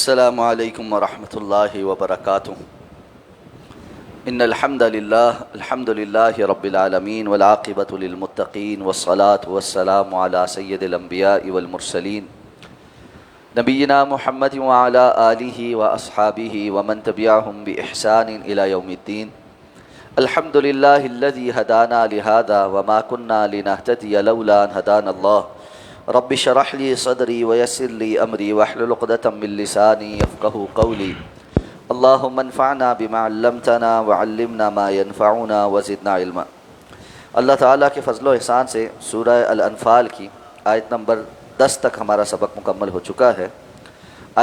السلام علیکم ورحمۃ اللہ وبرکاتہ۔ ان الحمد للہ رب العالمین والعاقبۃ للمتقین والصلاة والسلام علی سید الانبیاء والمرسلین نبینا محمد وعلی آلہ واصحابہ ومن تبعہم بإحسان الی یوم الدین۔ الحمد للہ الذی ہدانا لہذا وما کنا لنہتدی لولا ان ہدانا اللہ۔ رب اشرح لی صدری ویسر لی امری واحلل عقدۃ من لسانی یفقہوا قولی۔ اللہم انفعنا بما علمتنا وعلمنا ما ینفعنا وزدنا علما۔ اللہ تعالیٰ کے فضل و احسان سے سورہ الانفال کی آیت نمبر 10 تک ہمارا سبق مکمل ہو چکا ہے۔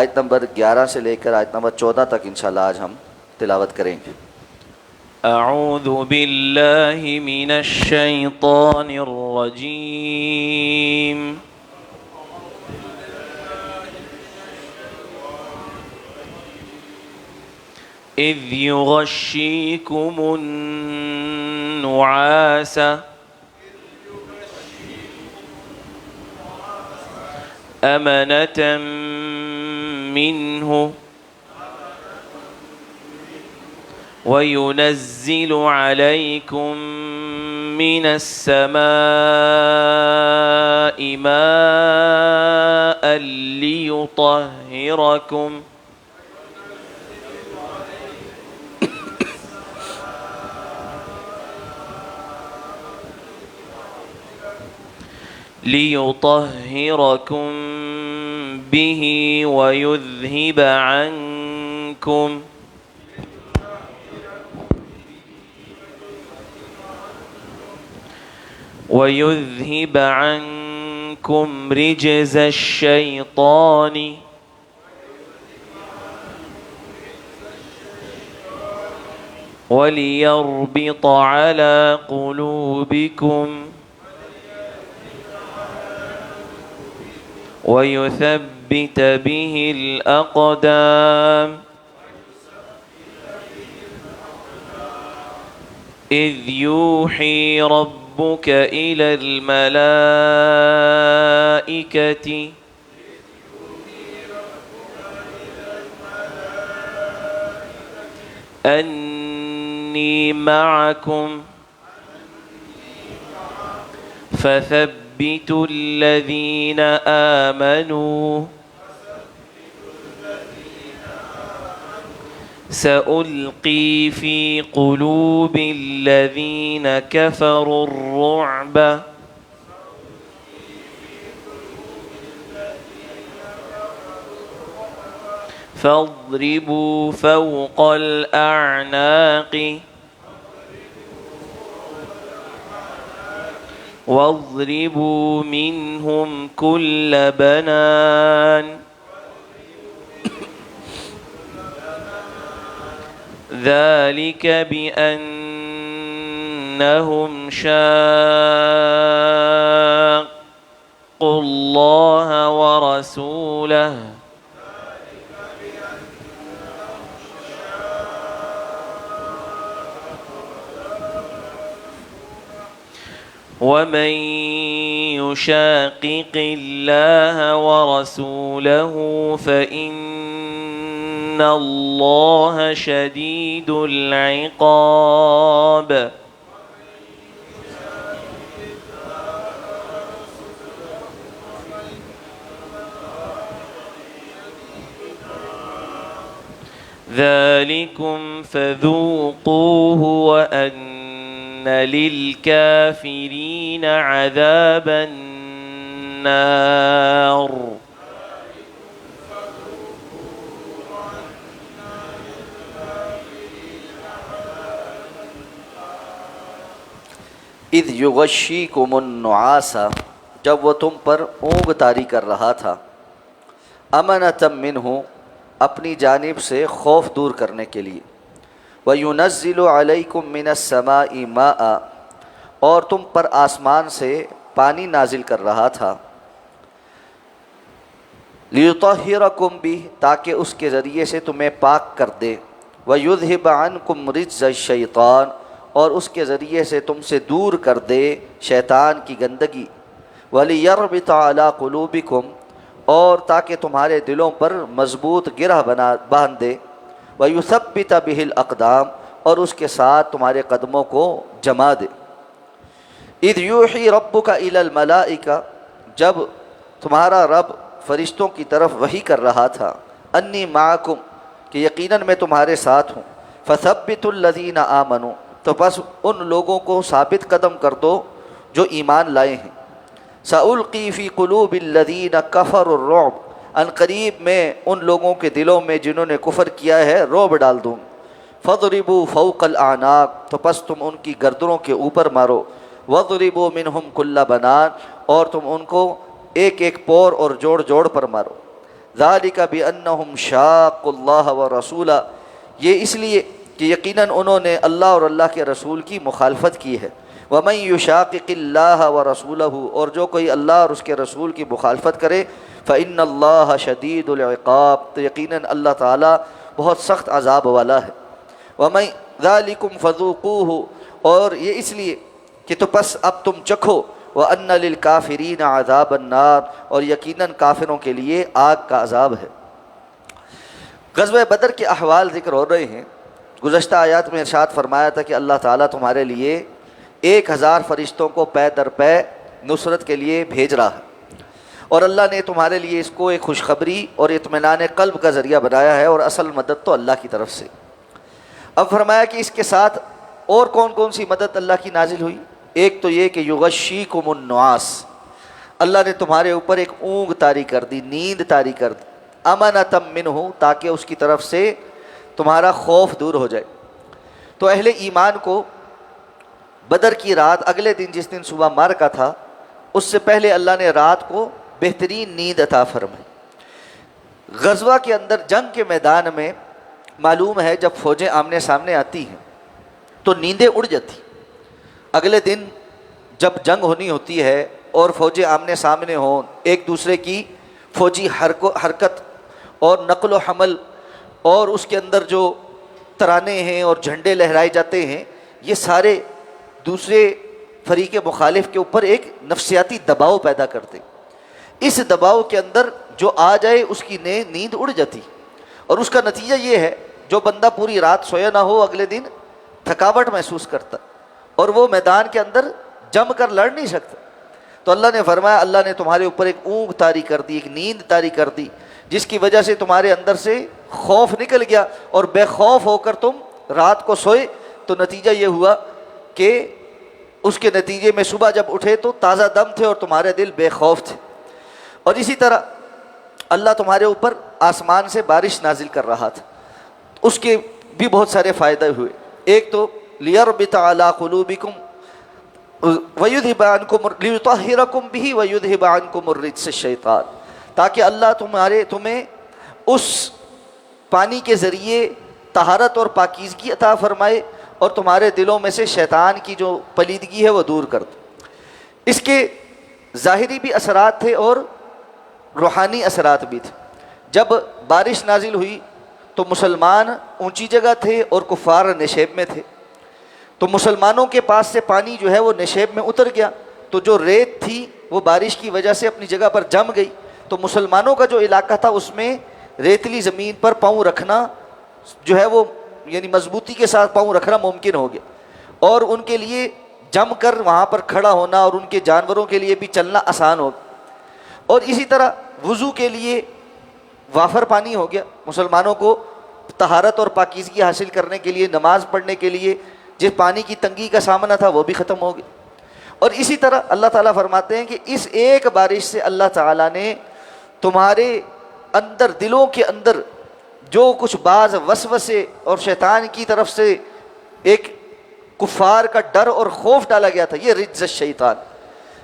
آیت نمبر 11 سے لے کر آیت نمبر 14 تک انشاءاللہ آج ہم تلاوت کریں گے۔ اعوذ باللہ من الشیطان الرجیم۔ اذ یغشیکم النعاس امنة منہ وَيُنَزِّلُ عَلَيْكُم مِّنَ السَّمَاءِ مَاءً لِيُطَهِّرَكُم بِهِ وَيُذْهِبَ عَنكُمْ رِجْزَ الشَّيْطَانِ وَلِيَرْبِطَ عَلَى قُلُوبِكُمْ وَيُثَبِّتَ بِهِ الْأَقْدَامَ۔ إِذْ يُوحِي رَبُّكَ إِلَى الْمَلَائِكَةِ أَنِّي مَعَكُمْ فَثَبِّتُوا الَّذِينَ آمَنُوا سألقي في قلوب الذين كفروا الرعب فاضربوا فوق الأعناق واضربوا منهم كل بنان ذلك بأنهم شاقوا الله ورسوله ومن يشاقق الله ورسوله فإن الله شديد العقاب۔ ذلكم فذوقوه وأن للكافرين عذاب النار۔ اذ یغشیکم النعاس، جب وہ تم پر اونگ طاری کر رہا تھا، امنۃ منہ، اپنی جانب سے خوف دور کرنے کے لیے، وَيُنَزِّلُ عَلَيْكُم مِّنَ السَّمَاءِ مَاءً، اور تم پر آسمان سے پانی نازل کر رہا تھا، لِيُطَهِّرَكُم بِهِ، تاکہ اس کے ذریعے سے تمہیں پاک کر دے، وَيُذْهِبَ عَنكُم رِجْزَ الشَّيْطَانِ، اور اس کے ذریعے سے تم سے دور کر دے شیطان کی گندگی، وَلِيَرْبِطَ عَلَىٰ قُلُوبِكُمْ، اور تاکہ تمہارے دلوں پر مضبوط گرہ باندھ دے، وَيُثَبِّتَ بِهِ الْأَقْدَامَ اور اس کے ساتھ تمہارے قدموں کو جما دے۔ اِذْ يُوحِي رَبُّكَ إِلَى الْمَلَائِكَةِ جب تمہارا رب فرشتوں کی طرف وحی کر رہا تھا، انی معکم کہ یقیناً میں تمہارے ساتھ ہوں، فَثَبِّتُوا الَّذِينَ آمَنُوا تو بس ان لوگوں کو ثابت قدم کر دو جو ایمان لائے ہیں، سَأُلْقِي فِي قُلُوبِ الَّذِينَ كَفَرُوا الرُّعْبَ ان قریب میں ان لوگوں کے دلوں میں جنہوں نے کفر کیا ہے رعب ڈال دوں، فَضْرِبُوا فَوْقَ الْأَعْنَاقِ تو پس تم ان کی گردنوں کے اوپر مارو، وَضْرِبُوا مِنْهُمْ كُلَّ بَنَانٍ اور تم ان کو ایک ایک پور اور جوڑ جوڑ پر مارو، ذَلِكَ بِأَنَّهُمْ شَاقُّوا اللَّهَ وَرَسُولَهُ یہ اس لیے کہ یقیناً انہوں نے اللہ اور اللہ کے رسول کی مخالفت کی ہے، وَمَن يُشَاقِقِ اللَّهَ وَرَسُولَهُ اور جو کوئی اللہ اور اس کے رسول کی مخالفت کرے فَإِنَّ اللَّهَ شَدِيدُ الْعِقَابِ تو یقیناً اللہ تعالیٰ بہت سخت عذاب والا ہے، وَمَن ذَلِكُمْ فَذُوقُوهُ اور یہ اس لیے کہ تو پس اب تم چکھو، وَأَنَّ لِلْكَافِرِينَ عَذَابَ النَّارِ اور یقیناً کافروں کے لیے آگ کا عذاب ہے۔ غزوہ بدر کے احوال ذکر ہو رہے ہیں۔ گزشتہ آیات میں ارشاد فرمایا تھا کہ اللہ تعالیٰ تمہارے لیے 1000 فرشتوں کو پے در پے نصرت کے لیے بھیج رہا ہے، اور اللہ نے تمہارے لیے اس کو ایک خوشخبری اور اطمینان قلب کا ذریعہ بنایا ہے، اور اصل مدد تو اللہ کی طرف سے۔ اب فرمایا کہ اس کے ساتھ اور کون کون سی مدد اللہ کی نازل ہوئی؟ ایک تو یہ کہ یغشیکم النعاس اللہ نے تمہارے اوپر ایک اونگ طاری کر دی، نیند طاری کر دی، امنۃ منہ تاکہ اس کی طرف سے تمہارا خوف دور ہو جائے۔ تو اہل ایمان کو بدر کی رات اگلے دن جس دن صبح معرکہ تھا اس سے پہلے اللہ نے رات کو بہترین نیند عطا فرمائی۔ غزوہ کے اندر جنگ کے میدان میں معلوم ہے جب فوجیں آمنے سامنے آتی ہیں تو نیندیں اڑ جاتی۔ اگلے دن جب جنگ ہونی ہوتی ہے اور فوجیں آمنے سامنے ہوں، ایک دوسرے کی فوجی حرکت اور نقل و حمل اور اس کے اندر جو ترانے ہیں اور جھنڈے لہرائے جاتے ہیں، یہ سارے دوسرے فریق مخالف کے اوپر ایک نفسیاتی دباؤ پیدا کرتے۔ اس دباؤ کے اندر جو آ جائے اس کی نیند اڑ جاتی، اور اس کا نتیجہ یہ ہے جو بندہ پوری رات سویا نہ ہو اگلے دن تھکاوٹ محسوس کرتا اور وہ میدان کے اندر جم کر لڑ نہیں سکتا۔ تو اللہ نے فرمایا اللہ نے تمہارے اوپر ایک اونگ طاری کر دی، ایک نیند طاری کر دی، جس کی وجہ سے تمہارے اندر سے خوف نکل گیا اور بے خوف ہو کر تم رات کو سوئے۔ تو نتیجہ یہ ہوا کہ اس کے نتیجے میں صبح جب اٹھے تو تازہ دم تھے اور تمہارے دل بے خوف تھے۔ اور اسی طرح اللہ تمہارے اوپر آسمان سے بارش نازل کر رہا تھا، اس کے بھی بہت سارے فائدے ہوئے۔ ایک تو لِيَرْبِطَ عَلَىٰ قُلُوبِكُمْ وَيُذْهِبَ عَنْكُمْ لِيُطَهِّرَكُمْ بِهِ وَيُذْهِبَ عَنْكُمُ الرِّجْسَ الشَّيْطَانَ تاکہ اللہ تمہیں اس پانی کے ذریعے طہارت اور پاکیزگی عطا فرمائے اور تمہارے دلوں میں سے شیطان کی جو پلیدگی ہے وہ دور کر دے۔ اس کے ظاہری بھی اثرات تھے اور روحانی اثرات بھی تھے۔ جب بارش نازل ہوئی تو مسلمان اونچی جگہ تھے اور کفار نشیب میں تھے، تو مسلمانوں کے پاس سے پانی جو ہے وہ نشیب میں اتر گیا، تو جو ریت تھی وہ بارش کی وجہ سے اپنی جگہ پر جم گئی، تو مسلمانوں کا جو علاقہ تھا اس میں ریتلی زمین پر پاؤں رکھنا جو ہے وہ یعنی مضبوطی کے ساتھ پاؤں رکھنا ممکن ہو گیا، اور ان کے لیے جم کر وہاں پر کھڑا ہونا اور ان کے جانوروں کے لیے بھی چلنا آسان ہو گیا۔ اور اسی طرح وضو کے لیے وافر پانی ہو گیا، مسلمانوں کو طہارت اور پاکیزگی حاصل کرنے کے لیے، نماز پڑھنے کے لیے جس پانی کی تنگی کا سامنا تھا وہ بھی ختم ہو گیا۔ اور اسی طرح اللہ تعالیٰ فرماتے ہیں کہ اس ایک بارش سے اللہ تعالیٰ نے تمہارے اندر دلوں کے اندر جو کچھ بعض وسوسے اور شیطان کی طرف سے ایک کفار کا ڈر اور خوف ڈالا گیا تھا، یہ رجز الشیطان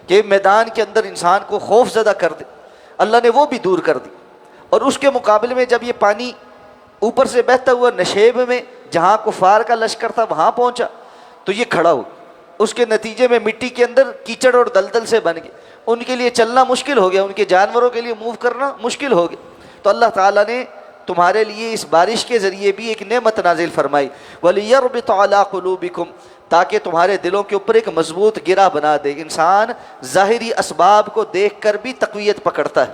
کہ میدان کے اندر انسان کو خوف زدہ کر دے، اللہ نے وہ بھی دور کر دی۔ اور اس کے مقابلے میں جب یہ پانی اوپر سے بہتا ہوا نشیب میں جہاں کفار کا لشکر تھا وہاں پہنچا تو یہ کھڑا ہو، اس کے نتیجے میں مٹی کے اندر کیچڑ اور دلدل سے بن گئے، ان کے لیے چلنا مشکل ہو گیا، ان کے جانوروں کے لیے موو کرنا مشکل ہو گیا۔ تو اللہ تعالیٰ نے تمہارے لیے اس بارش کے ذریعے بھی ایک نعمت نازل فرمائی، وَلِيَرْبِطَ عَلَىٰ قُلُوبِكُمْ تاکہ تمہارے دلوں کے اوپر ایک مضبوط گرہ بنا دے۔ انسان ظاہری اسباب کو دیکھ کر بھی تقویت پکڑتا ہے،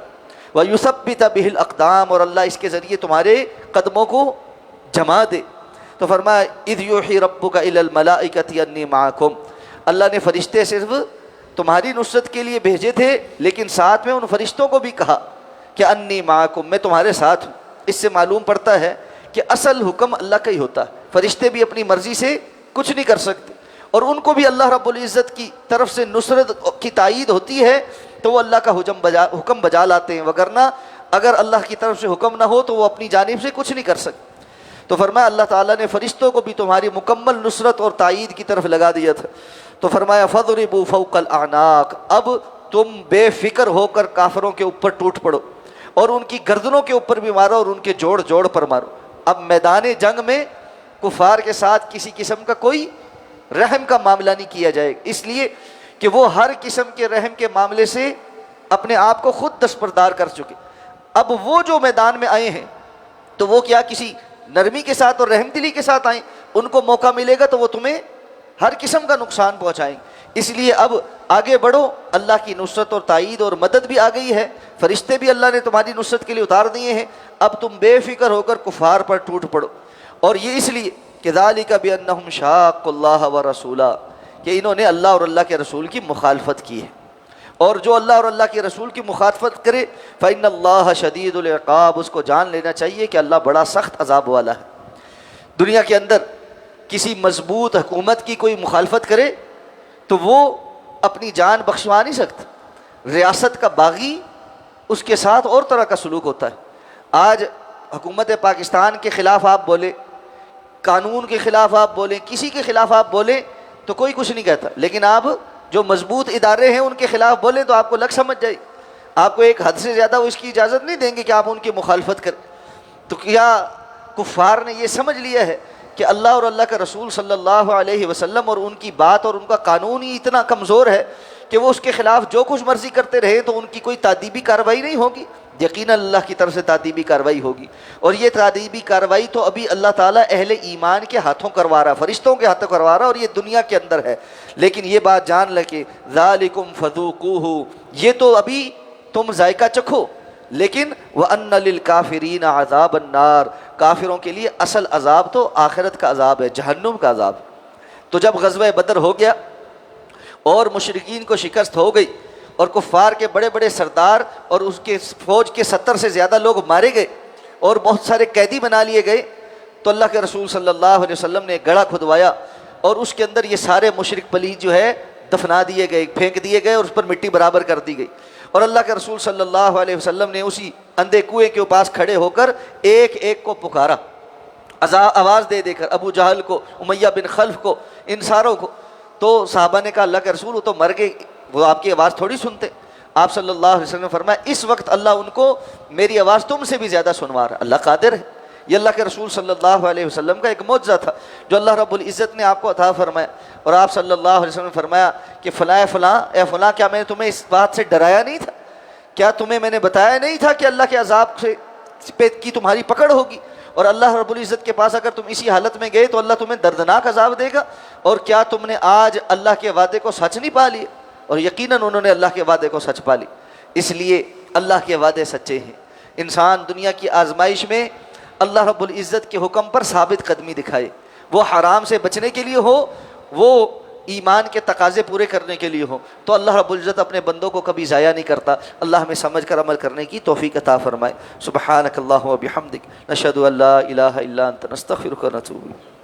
وَيُثَبِّتَ بِهِ الْأَقْدَامَ، اور اللہ اس کے ذریعے تمہارے قدموں کو جما دے۔ تو فرمایا اِذْ يُوحِي رَبُّكَ إِلَى الْمَلَائِكَةِ أَنِّي مَعَكُمْ، اللہ نے فرشتے صرف تمہاری نصرت کے لیے بھیجے تھے، لیکن ساتھ میں ان فرشتوں کو بھی کہا کہ انی معکم، میں تمہارے ساتھ ہوں۔ اس سے معلوم پڑتا ہے کہ اصل حکم اللہ کا ہی ہوتا ہے، فرشتے بھی اپنی مرضی سے کچھ نہیں کر سکتے، اور ان کو بھی اللہ رب العزت کی طرف سے نصرت کی تائید ہوتی ہے تو وہ اللہ کا حکم بجا لاتے ہیں، وگرنہ اگر اللہ کی طرف سے حکم نہ ہو تو وہ اپنی جانب سے کچھ نہیں کر سکتے۔ تو فرمایا اللہ تعالیٰ نے فرشتوں کو بھی تمہاری مکمل نصرت اور تائید کی طرف لگا دیا تھا۔ تو فرمایا فَضْرِبُوا فَوْقَ الْأَعْنَاقِ، اب تم بے فکر ہو کر کافروں کے اوپر ٹوٹ پڑو اور ان کی گردنوں کے اوپر بھی مارو اور ان کے جوڑ جوڑ پر مارو۔ اب میدان جنگ میں کفار کے ساتھ کسی قسم کا کوئی رحم کا معاملہ نہیں کیا جائے گا، اس لیے کہ وہ ہر قسم کے رحم کے معاملے سے اپنے آپ کو خود دستبردار کر چکے۔ اب وہ جو میدان میں آئے ہیں تو وہ کیا کسی نرمی کے ساتھ اور رحم دلی کے ساتھ آئیں، ان کو موقع ملے گا تو وہ تمہیں ہر قسم کا نقصان پہنچائیں گے۔ اس لیے اب آگے بڑھو، اللہ کی نصرت اور تائید اور مدد بھی آ گئی ہے، فرشتے بھی اللہ نے تمہاری نصرت کے لیے اتار دیے ہیں، اب تم بے فکر ہو کر کفار پر ٹوٹ پڑو۔ اور یہ اس لیے کہ ذالک بانہم شاقوا اللہ ورسولہ، کہ انہوں نے اللہ اور اللہ کے رسول کی مخالفت کی ہے، اور جو اللہ اور اللہ کے رسول کی مخالفت کرے فإن اللہ شدید العقاب، اس کو جان لینا چاہیے کہ اللہ بڑا سخت عذاب والا ہے۔ دنیا کے اندر کسی مضبوط حکومت کی کوئی مخالفت کرے تو وہ اپنی جان بخشوا نہیں سکتا، ریاست کا باغی اس کے ساتھ اور طرح کا سلوک ہوتا ہے۔ آج حکومت پاکستان کے خلاف آپ بولے، قانون کے خلاف آپ بولیں، کسی کے خلاف آپ بولیں تو کوئی کچھ نہیں کہتا، لیکن آپ جو مضبوط ادارے ہیں ان کے خلاف بولیں تو آپ کو لگ سمجھ جائے، آپ کو ایک حد سے زیادہ وہ اس کی اجازت نہیں دیں گے کہ آپ ان کی مخالفت کریں۔ تو کیا کفار نے یہ سمجھ لیا ہے کہ اللہ اور اللہ کا رسول صلی اللہ علیہ وسلم اور ان کی بات اور ان کا قانون ہی اتنا کمزور ہے کہ وہ اس کے خلاف جو کچھ مرضی کرتے رہے تو ان کی کوئی تعدیبی کارروائی نہیں ہوگی؟ یقیناً اللہ کی طرف سے تعدیبی کارروائی ہوگی، اور یہ تعدیبی کارروائی تو ابھی اللہ تعالیٰ اہل ایمان کے ہاتھوں کروا رہا، فرشتوں کے ہاتھوں کروا رہا، اور یہ دنیا کے اندر ہے۔ لیکن یہ بات جان لے کہ ذالکم فذوقوہ، یہ تو ابھی تم ذائقہ چکھو، لیکن وَأَنَّ لِلْكَافِرِينَ عَذَابَ النَّارِ، کافروں کے لیے اصل عذاب تو آخرت کا عذاب ہے، جہنم کا عذاب۔ تو جب غزوہ بدر ہو گیا اور مشرکین کو شکست ہو گئی اور کفار کے بڑے بڑے سردار اور اس کے فوج کے 70 سے زیادہ لوگ مارے گئے اور بہت سارے قیدی بنا لیے گئے، تو اللہ کے رسول صلی اللہ علیہ وسلم نے ایک گڑھا کھدوایا اور اس کے اندر یہ سارے مشرک پلید جو ہے دفنا دیے گئے، پھینک دیے گئے اور اس پر مٹی برابر کر دی گئی۔ اور اللہ کے رسول صلی اللہ علیہ وسلم نے اسی اندھے کنویں کے پاس کھڑے ہو کر ایک ایک کو پکارا، آواز دے دے کر، ابو جہل کو، امیہ بن خلف کو، ان ساروں کو۔ تو صحابہ نے کہا اللہ کے رسول وہ تو مر گئے، وہ آپ کی آواز تھوڑی سنتے۔ آپ صلی اللہ علیہ وسلم نے فرمایا اس وقت اللہ ان کو میری آواز تم سے بھی زیادہ سنوا رہا ہے، اللہ قادر ہے۔ یہ اللہ کے رسول صلی اللہ علیہ وسلم کا ایک معجزہ تھا جو اللہ رب العزت نے آپ کو عطا فرمایا۔ اور آپ صلی اللہ علیہ وسلم نے فرمایا کہ فلاں فلاں اے فلاں، کیا میں نے تمہیں اس بات سے ڈرایا نہیں تھا؟ کیا تمہیں میں نے بتایا نہیں تھا کہ اللہ کے عذاب سے پہ کی تمہاری پکڑ ہوگی، اور اللہ رب العزت کے پاس اگر تم اسی حالت میں گئے تو اللہ تمہیں دردناک عذاب دے گا؟ اور کیا تم نے آج اللہ کے وعدے کو سچ نہیں پا لیے؟ اور یقیناً انہوں نے اللہ کے وعدے کو سچ پا لی۔ اس لیے اللہ کے وعدے سچے ہیں۔ انسان دنیا کی آزمائش میں اللہ رب العزت کے حکم پر ثابت قدمی دکھائے، وہ حرام سے بچنے کے لیے ہو، وہ ایمان کے تقاضے پورے کرنے کے لیے ہو، تو اللہ رب العزت اپنے بندوں کو کبھی ضائع نہیں کرتا۔ اللہ ہمیں سمجھ کر عمل کرنے کی توفیق عطا فرمائے۔ سبحانک اللہم و بحمدک، نشہد ان لا الہ الا انت، نستغفرک و نتوب الیک۔